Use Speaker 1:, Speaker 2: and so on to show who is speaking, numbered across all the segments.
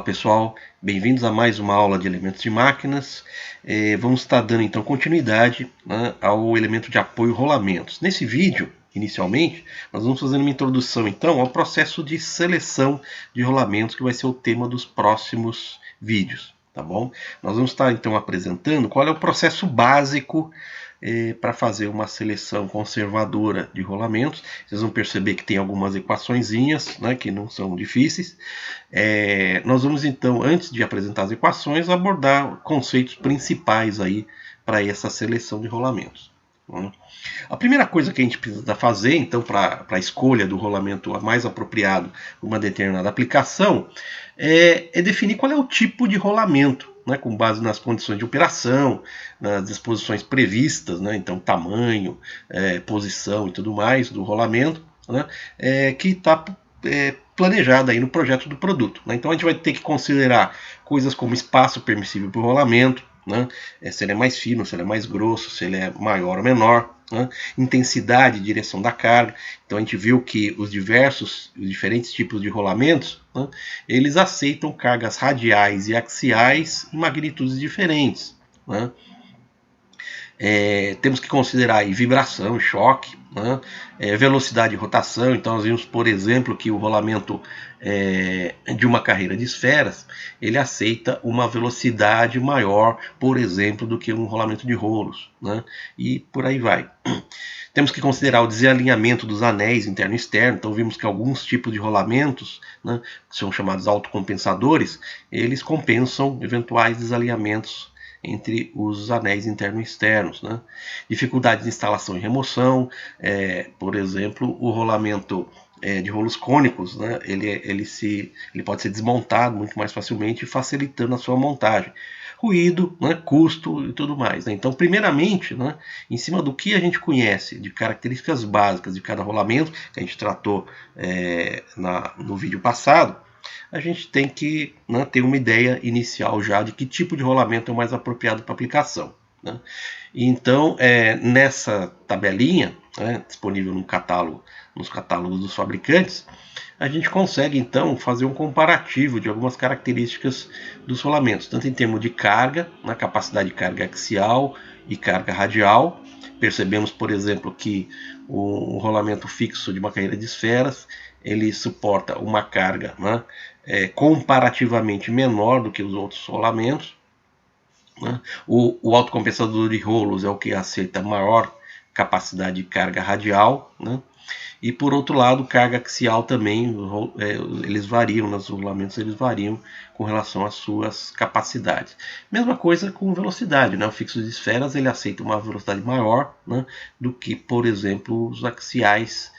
Speaker 1: pessoal, bem-vindos a mais uma aula de elementos de máquinas. Vamos estar dando então continuidade, né, ao elemento de apoio rolamentos. Nesse vídeo, inicialmente, nós vamos fazer uma introdução então ao processo de seleção de rolamentos, que vai ser o tema dos próximos vídeos, tá bom? Nós vamos estar então apresentando qual é o processo básico para fazer uma seleção conservadora de rolamentos. Vocês vão perceber que tem algumas equaçõezinhas, né, que não são difíceis. Nós vamos então, antes de apresentar as equações, abordar conceitos principais aí para essa seleção de rolamentos. A primeira coisa que a gente precisa fazer, então, para a escolha do rolamento mais apropriado para uma determinada aplicação, é definir qual é o tipo de rolamento, né, com base nas condições de operação, nas disposições previstas, né, então tamanho, posição e tudo mais do rolamento, né, que está planejada aí no projeto do produto, né? Então a gente vai ter que considerar coisas como espaço permissível para o rolamento, né? Se ele é mais fino, se ele é mais grosso, se ele é maior ou menor, né? Intensidade e direção da carga. Então a gente viu que os diferentes tipos de rolamentos, né, eles aceitam cargas radiais e axiais em magnitudes diferentes, né? Temos que considerar aí vibração, choque, né? Velocidade de rotação. Então nós vimos, por exemplo, que o rolamento de uma carreira de esferas, ele aceita uma velocidade maior, por exemplo, do que um rolamento de rolos, né? E por aí vai. Temos que considerar o desalinhamento dos anéis interno e externo. Então vimos que alguns tipos de rolamentos, né, que são chamados autocompensadores, eles compensam eventuais desalinhamentos entre os anéis internos e externos, né? Dificuldade de instalação e remoção, por exemplo, o rolamento de rolos cônicos, né? Ele pode ser desmontado muito mais facilmente, facilitando a sua montagem. Ruído, né, custo e tudo mais, né? Então, primeiramente, né, em cima do que a gente conhece de características básicas de cada rolamento, que a gente tratou no vídeo passado, a gente tem que, né, ter uma ideia inicial já de que tipo de rolamento é o mais apropriado para aplicação, né? Então, nessa tabelinha, né, disponível no catálogo, nos catálogos dos fabricantes, a gente consegue então fazer um comparativo de algumas características dos rolamentos, tanto em termos de carga, na capacidade de carga axial e carga radial. Percebemos, por exemplo, que o rolamento fixo de uma carreira de esferas, ele suporta uma carga, né, comparativamente menor do que os outros rolamentos, né? O autocompensador de rolos é o que aceita maior capacidade de carga radial, né? E por outro lado, carga axial também, eles variam, nos rolamentos eles variam com relação às suas capacidades. Mesma coisa com velocidade, né? O fixo de esferas ele aceita uma velocidade maior, né, do que, por exemplo, os axiais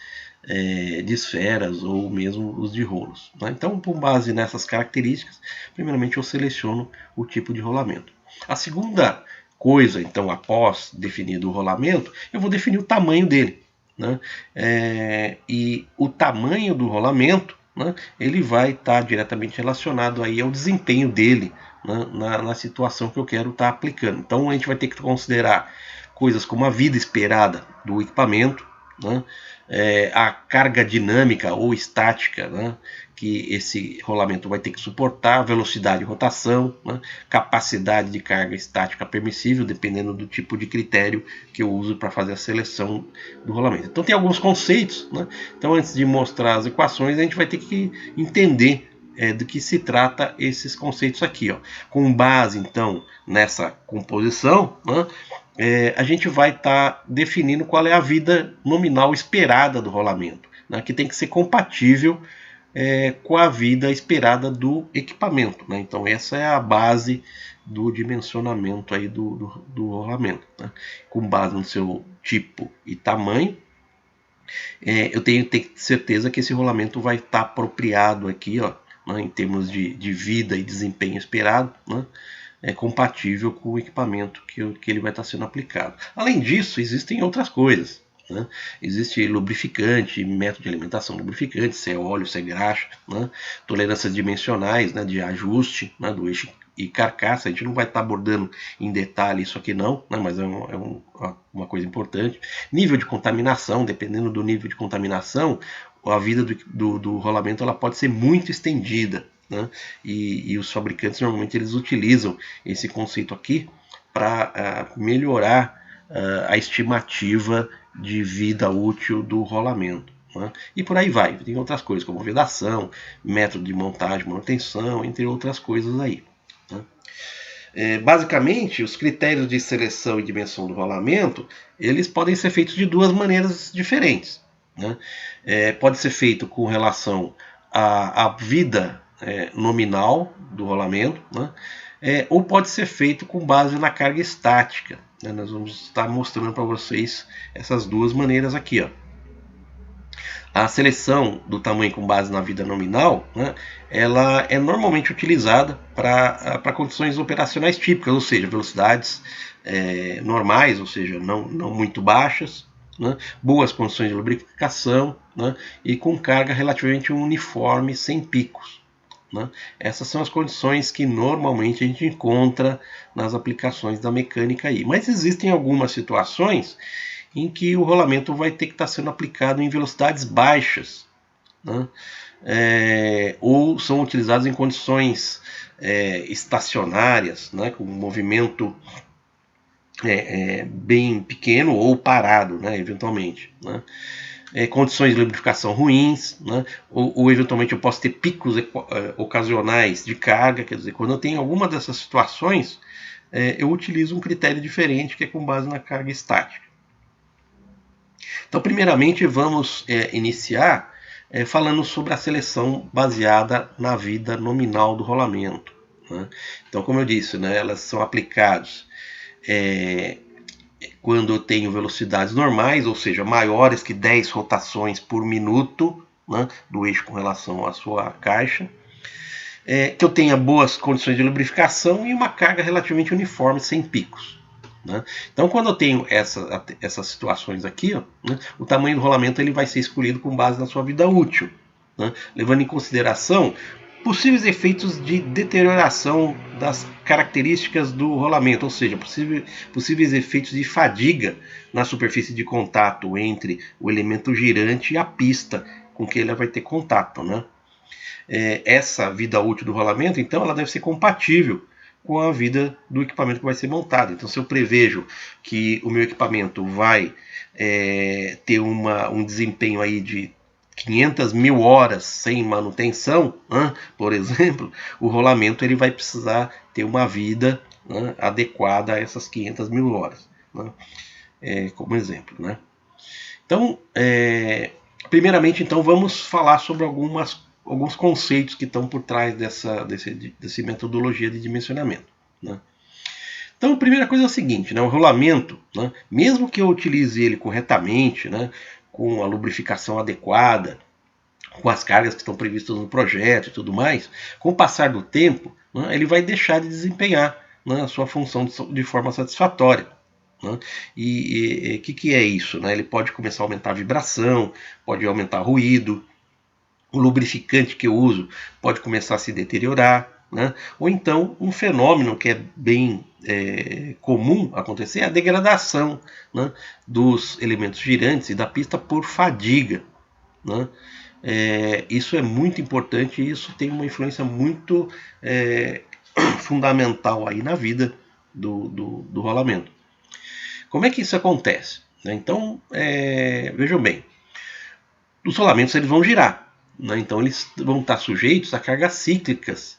Speaker 1: de esferas ou mesmo os de rolos, né? Então, com base nessas características, primeiramente eu seleciono o tipo de rolamento. A segunda coisa, então, após definido o rolamento, eu vou definir o tamanho dele, né? E o tamanho do rolamento, né, ele vai estar diretamente relacionado aí ao desempenho dele, né, na situação que eu quero estar aplicando. Então a gente vai ter que considerar coisas como a vida esperada do equipamento, né, a carga dinâmica ou estática, né, que esse rolamento vai ter que suportar, velocidade de rotação, né, capacidade de carga estática permissível, dependendo do tipo de critério que eu uso para fazer a seleção do rolamento. Então tem alguns conceitos, né? Então antes de mostrar as equações, a gente vai ter que entender do que se trata esses conceitos aqui, ó. Com base então nessa composição, né, a gente vai estar definindo qual é a vida nominal esperada do rolamento, né, que tem que ser compatível com a vida esperada do equipamento, né? Então essa é a base do dimensionamento aí do rolamento, né? Com base no seu tipo e tamanho, eu tenho que ter certeza que esse rolamento vai estar apropriado aqui, ó, né, em termos de vida e desempenho esperado, né, compatível com o equipamento que ele vai estar sendo aplicado. Além disso, existem outras coisas, né? Existe lubrificante, método de alimentação lubrificante, se é óleo, se é graxa, né? Tolerâncias dimensionais, né, de ajuste, né, do eixo e carcaça. A gente não vai estar abordando em detalhe isso aqui não, né, mas uma coisa importante. Nível de contaminação, dependendo do nível de contaminação, a vida do rolamento ela pode ser muito estendida, né? E os fabricantes normalmente eles utilizam esse conceito aqui para melhorar a estimativa de vida útil do rolamento, né? E por aí vai. Tem outras coisas como vedação, método de montagem e manutenção, entre outras coisas aí, né? Basicamente, os critérios de seleção e dimensão do rolamento, eles podem ser feitos de duas maneiras diferentes, né? Pode ser feito com relação à vida nominal do rolamento, né? Ou pode ser feito com base na carga estática, né? Nós vamos estar mostrando para vocês essas duas maneiras aqui, ó. A seleção do tamanho com base na vida nominal, né, ela é normalmente utilizada para condições operacionais típicas, ou seja, velocidades normais, ou seja, não muito baixas, né, boas condições de lubrificação, né, e com carga relativamente uniforme, sem picos, né. Essas são as condições que normalmente a gente encontra nas aplicações da mecânica aí. Mas existem algumas situações em que o rolamento vai ter que estar sendo aplicado em velocidades baixas, né? Ou são utilizados em condições estacionárias, né? Com um movimento bem pequeno ou parado, né? Eventualmente, né? Condições de lubrificação ruins, né? Ou eventualmente eu posso ter picos ocasionais de carga, quer dizer, quando eu tenho alguma dessas situações, eu utilizo um critério diferente que é com base na carga estática. Então, primeiramente, vamos iniciar falando sobre a seleção baseada na vida nominal do rolamento, né? Então, como eu disse, né, elas são aplicadas quando eu tenho velocidades normais, ou seja, maiores que 10 rotações por minuto, né, do eixo com relação à sua caixa, que eu tenha boas condições de lubrificação e uma carga relativamente uniforme, sem picos, né? Então, quando eu tenho essas situações aqui, ó, né, o tamanho do rolamento ele vai ser escolhido com base na sua vida útil, né, levando em consideração possíveis efeitos de deterioração das características do rolamento, ou seja, possíveis efeitos de fadiga na superfície de contato entre o elemento girante e a pista com que ele vai ter contato, né? Essa vida útil do rolamento, então, ela deve ser compatível com a vida do equipamento que vai ser montado. Então, se eu prevejo que o meu equipamento vai ter um desempenho aí de 500 mil horas sem manutenção, né, por exemplo, o rolamento ele vai precisar ter uma vida, né, adequada a essas 500 mil horas, né, como exemplo, né? Então, primeiramente, então, vamos falar sobre alguns conceitos que estão por trás dessa metodologia de dimensionamento, né? Então, a primeira coisa é o seguinte, né, o rolamento, né, mesmo que eu utilize ele corretamente, né, com a lubrificação adequada, com as cargas que estão previstas no projeto e tudo mais, com o passar do tempo, né, ele vai deixar de desempenhar, né, a sua função de forma satisfatória, né? E o que é isso, né? Ele pode começar a aumentar a vibração, pode aumentar ruído, o lubrificante que eu uso pode começar a se deteriorar, né? Ou então um fenômeno que é bem comum acontecer é a degradação, né, dos elementos girantes e da pista por fadiga, né? Isso é muito importante e isso tem uma influência muito fundamental aí na vida do rolamento. Como é que isso acontece? Então, vejam bem, os rolamentos eles vão girar, né? Então eles vão estar sujeitos a cargas cíclicas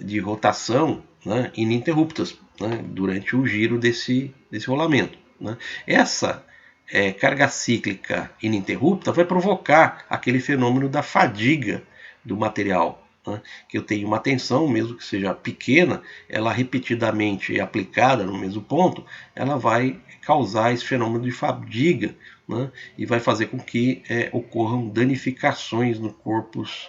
Speaker 1: de rotação, né, ininterruptas, né, durante o giro desse rolamento, né? Essa carga cíclica ininterrupta vai provocar aquele fenômeno da fadiga do material, né? Que eu tenho uma tensão, mesmo que seja pequena, ela repetidamente aplicada no mesmo ponto, ela vai causar esse fenômeno de fadiga, né? E vai fazer com que ocorram danificações no corpus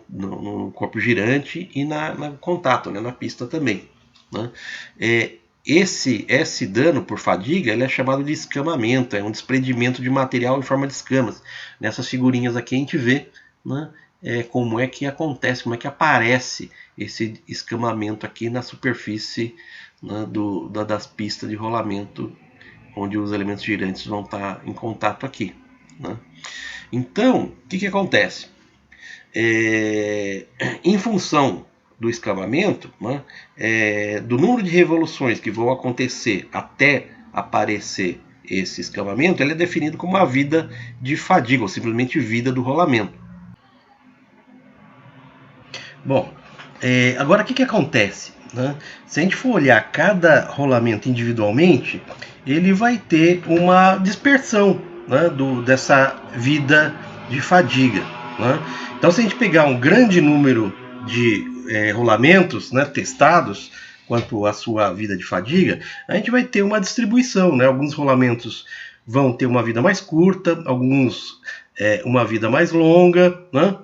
Speaker 1: no corpo girante e no contato, né, na pista também, né? Esse dano por fadiga ele é chamado de escamamento, é um desprendimento de material em forma de escamas. Nessas figurinhas aqui a gente vê, né, como é que acontece, como é que aparece esse escamamento aqui na superfície, né, das pistas de rolamento, onde os elementos girantes vão estar em contato aqui, né? Então, o que acontece? em função do escavamento, né, do número de revoluções que vão acontecer até aparecer esse escavamento, ele é definido como a vida de fadiga, ou simplesmente vida do rolamento. Bom, agora o que acontece? Né? Se a gente for olhar cada rolamento individualmente, ele vai ter uma dispersão, né, dessa vida de fadiga. Né? Então, se a gente pegar um grande número de rolamentos, né, testados quanto à sua vida de fadiga, a gente vai ter uma distribuição. Né? Alguns rolamentos vão ter uma vida mais curta, alguns uma vida mais longa, né?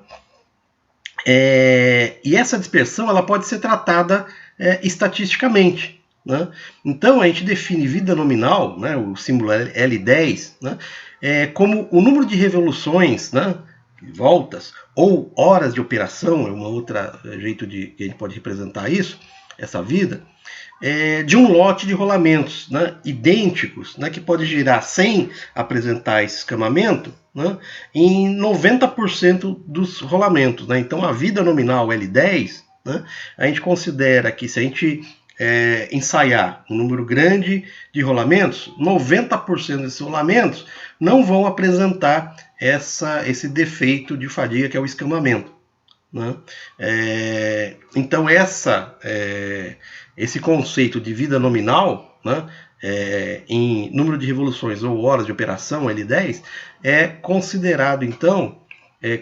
Speaker 1: E essa dispersão ela pode ser tratada estatisticamente. Né? Então a gente define vida nominal, né, o símbolo L10, né, como o número de revoluções, né, voltas, ou horas de operação, é uma outra jeito que a gente pode representar isso, essa vida, de um lote de rolamentos, né, idênticos, né, que pode girar sem apresentar esse escamamento, né, em 90% dos rolamentos. Né? Então a vida nominal L10, né, a gente considera que se a gente ensaiar um número grande de rolamentos, 90% desses rolamentos não vão apresentar esse defeito de fadiga que é o escamamento. Né? Então esse conceito de vida nominal, né, em número de revoluções ou horas de operação, L10, é considerado então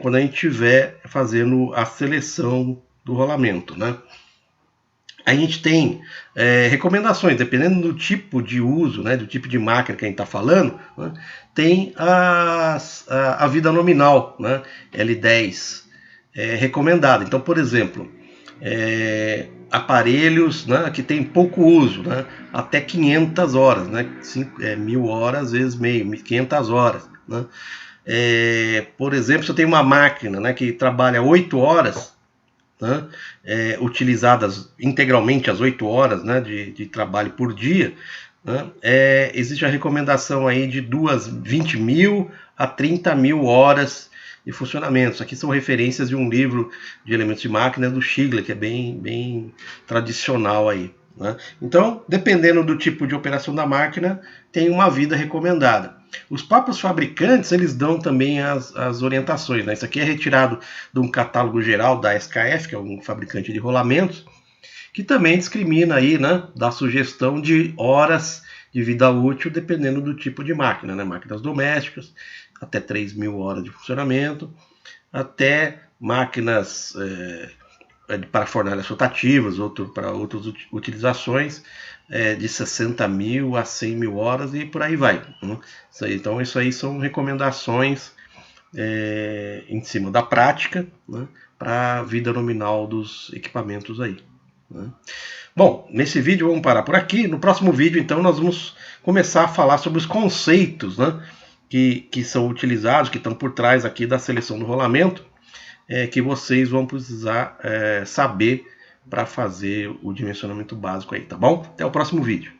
Speaker 1: quando a gente estiver fazendo a seleção do rolamento. Né? A gente tem recomendações, dependendo do tipo de uso, né, do tipo de máquina que a gente está falando, né, tem a vida nominal, né, L10, recomendada. Então, por exemplo, aparelhos, né, que tem pouco uso, né, até 500 horas, né, 1000 horas vezes meio, 500 horas. Né. Por exemplo, se eu tenho uma máquina, né, que trabalha 8 horas, né, utilizadas integralmente as 8 horas, né, de trabalho por dia, né, existe a recomendação aí de 20.000 a 30.000 horas de funcionamento. Isso aqui são referências de um livro de elementos de máquina do Stigler, que é bem tradicional aí. Né? Então, dependendo do tipo de operação da máquina, tem uma vida recomendada. Os próprios fabricantes, eles dão também as orientações. Né? Isso aqui é retirado de um catálogo geral da SKF, que é um fabricante de rolamentos, que também discrimina aí, né, dá sugestão de horas de vida útil dependendo do tipo de máquina. Né? Máquinas domésticas, até 3.000 horas de funcionamento, até máquinas para fornalhas rotativas, para outras utilizações, de 60.000 a 100.000 horas e por aí vai. Né? Então isso aí são recomendações em cima da prática, né, para a vida nominal dos equipamentos aí. Né? Bom, nesse vídeo vamos parar por aqui. No próximo vídeo, então, nós vamos começar a falar sobre os conceitos, né, que são utilizados, que estão por trás aqui da seleção do rolamento, que vocês vão precisar saber para fazer o dimensionamento básico aí, tá bom? Até o próximo vídeo.